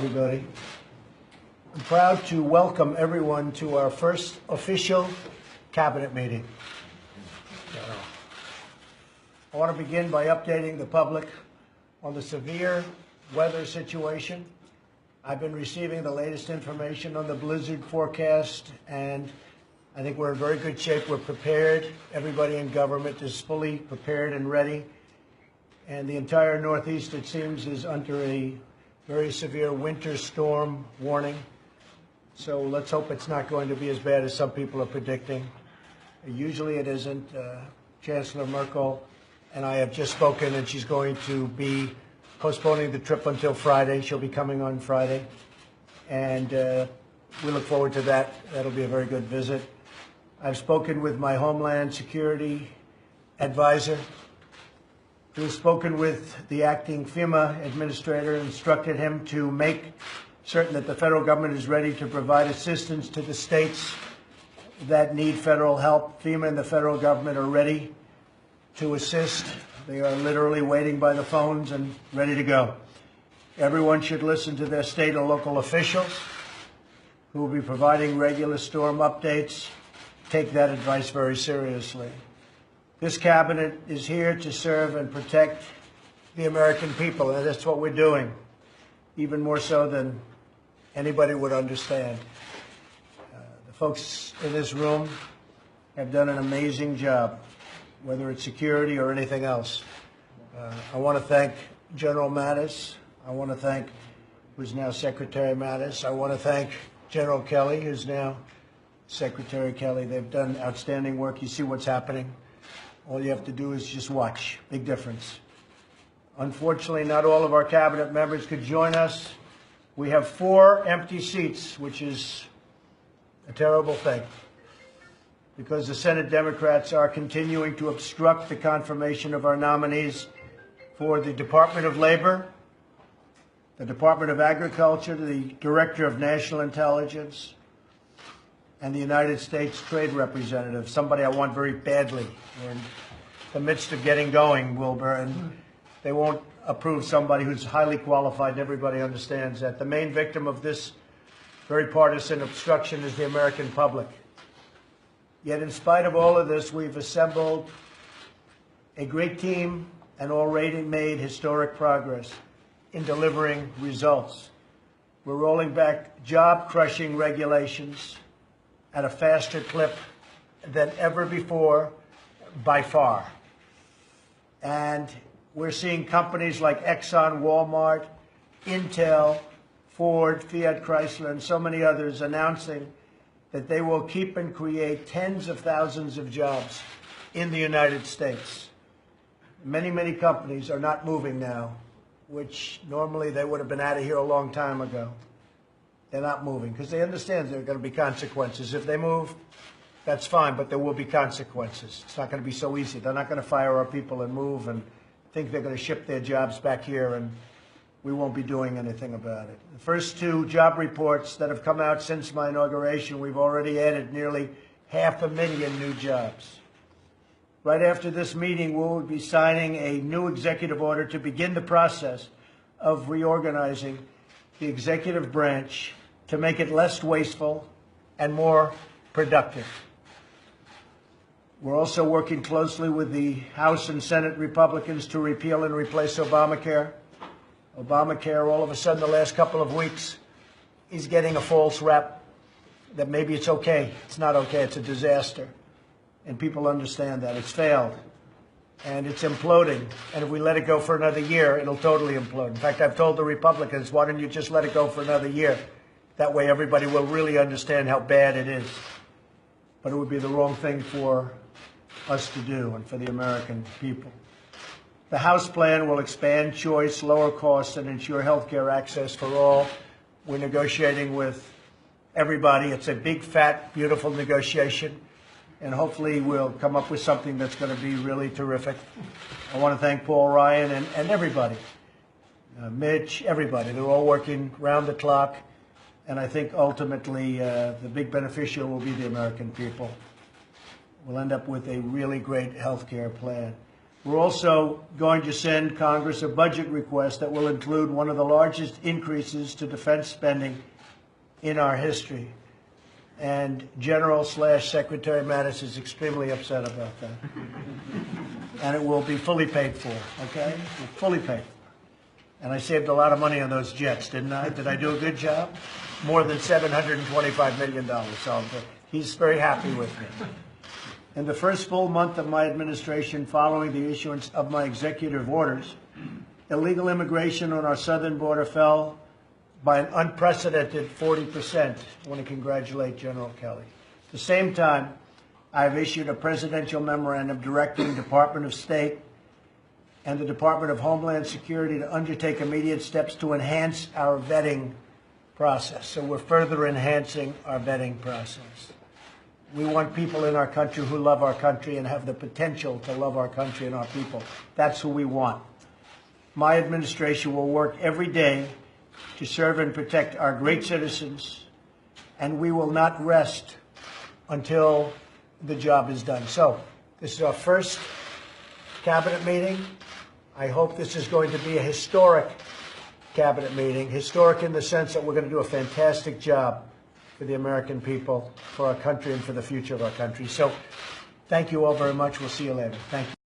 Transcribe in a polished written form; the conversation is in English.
everybody. I'm proud to welcome everyone to our first official cabinet meeting. I want to begin by updating the public on the severe weather situation. I've been receiving the latest information on the blizzard forecast, and I think we're in very good shape. We're prepared. Everybody in government is fully prepared and ready. And the entire Northeast, it seems, is under a very severe winter storm warning. So let's hope it's not going to be as bad as some people are predicting. Usually it isn't. Chancellor Merkel and I have just spoken, and she's going to be postponing the trip until Friday. She'll be coming on Friday. And we look forward to that. That'll be a very good visit. I've spoken with my Homeland Security advisor, who has spoken with the acting FEMA administrator and instructed him to make certain that the federal government is ready to provide assistance to the states that need federal help. FEMA and the federal government are ready to assist. They are literally waiting by the phones and ready to go. Everyone should listen to their state and local officials who will be providing regular storm updates. Take that advice very seriously. This cabinet is here to serve and protect the American people, and that's what we're doing, even more so than anybody would understand. The folks in this room have done an amazing job, whether it's security or anything else. I want to thank General Mattis. I want to thank, who's now Secretary Mattis. I want to thank General Kelly, who's now Secretary Kelly. They've done outstanding work. You see what's happening. All you have to do is just watch. Big difference. Unfortunately, not all of our cabinet members could join us. We have 4 empty seats, which is a terrible thing, because the Senate Democrats are continuing to obstruct the confirmation of our nominees for the Department of Labor, the Department of Agriculture, the Director of National Intelligence, and the United States Trade Representative, somebody I want very badly. We're in the midst of getting going, Wilbur, and they won't approve somebody who's highly qualified. Everybody understands that. The main victim of this very partisan obstruction is the American public. Yet in spite of all of this, we've assembled a great team and already made historic progress in delivering results. We're rolling back job-crushing regulations at a faster clip than ever before, by far. And we're seeing companies like Exxon, Walmart, Intel, Ford, Fiat Chrysler, and so many others announcing that they will keep and create tens of thousands of jobs in the United States. Many, many companies are not moving now, which normally they would have been out of here a long time ago. They're not moving because they understand there are going to be consequences. If they move, that's fine, but there will be consequences. It's not going to be so easy. They're not going to fire our people and move and think they're going to ship their jobs back here, and we won't be doing anything about it. The first 2 job reports that have come out since my inauguration, we've already added nearly 500,000 new jobs. Right after this meeting, we will be signing a new executive order to begin the process of reorganizing the executive branch to make it less wasteful and more productive. We're also working closely with the House and Senate Republicans to repeal and replace Obamacare. Obamacare, all of a sudden, the last couple of weeks, is getting a false rep that maybe it's okay. It's not okay. It's a disaster. And people understand that. It's failed. And it's imploding. And if we let it go for another year, it'll totally implode. In fact, I've told the Republicans, why don't you just let it go for another year? That way everybody will really understand how bad it is. But it would be the wrong thing for us to do and for the American people. The House plan will expand choice, lower costs, and ensure health care access for all. We're negotiating with everybody. It's a big, fat, beautiful negotiation. And hopefully we'll come up with something that's going to be really terrific. I want to thank Paul Ryan and everybody, Mitch, everybody. They're all working round the clock. And I think ultimately the big beneficiary will be the American people. We'll end up with a really great health care plan. We're also going to send Congress a budget request that will include one of the largest increases to defense spending in our history. And General/Secretary Mattis is extremely upset about that. And it will be fully paid for, okay? Fully paid for. And I saved a lot of money on those jets, didn't I? Did I do a good job? More than $725 million. So he's very happy with me. In the first full month of my administration following the issuance of my executive orders, illegal immigration on our southern border fell by an unprecedented 40%. I want to congratulate General Kelly. At the same time, I've issued a presidential memorandum directing the Department of State and the Department of Homeland Security to undertake immediate steps to enhance our vetting process. So we're further enhancing our vetting process. We want people in our country who love our country and have the potential to love our country and our people. That's who we want. My administration will work every day to serve and protect our great citizens, and we will not rest until the job is done. So this is our first cabinet meeting. I hope this is going to be a historic cabinet meeting, historic in the sense that we're going to do a fantastic job for the American people, for our country, and for the future of our country. So thank you all very much. We'll see you later. Thank you.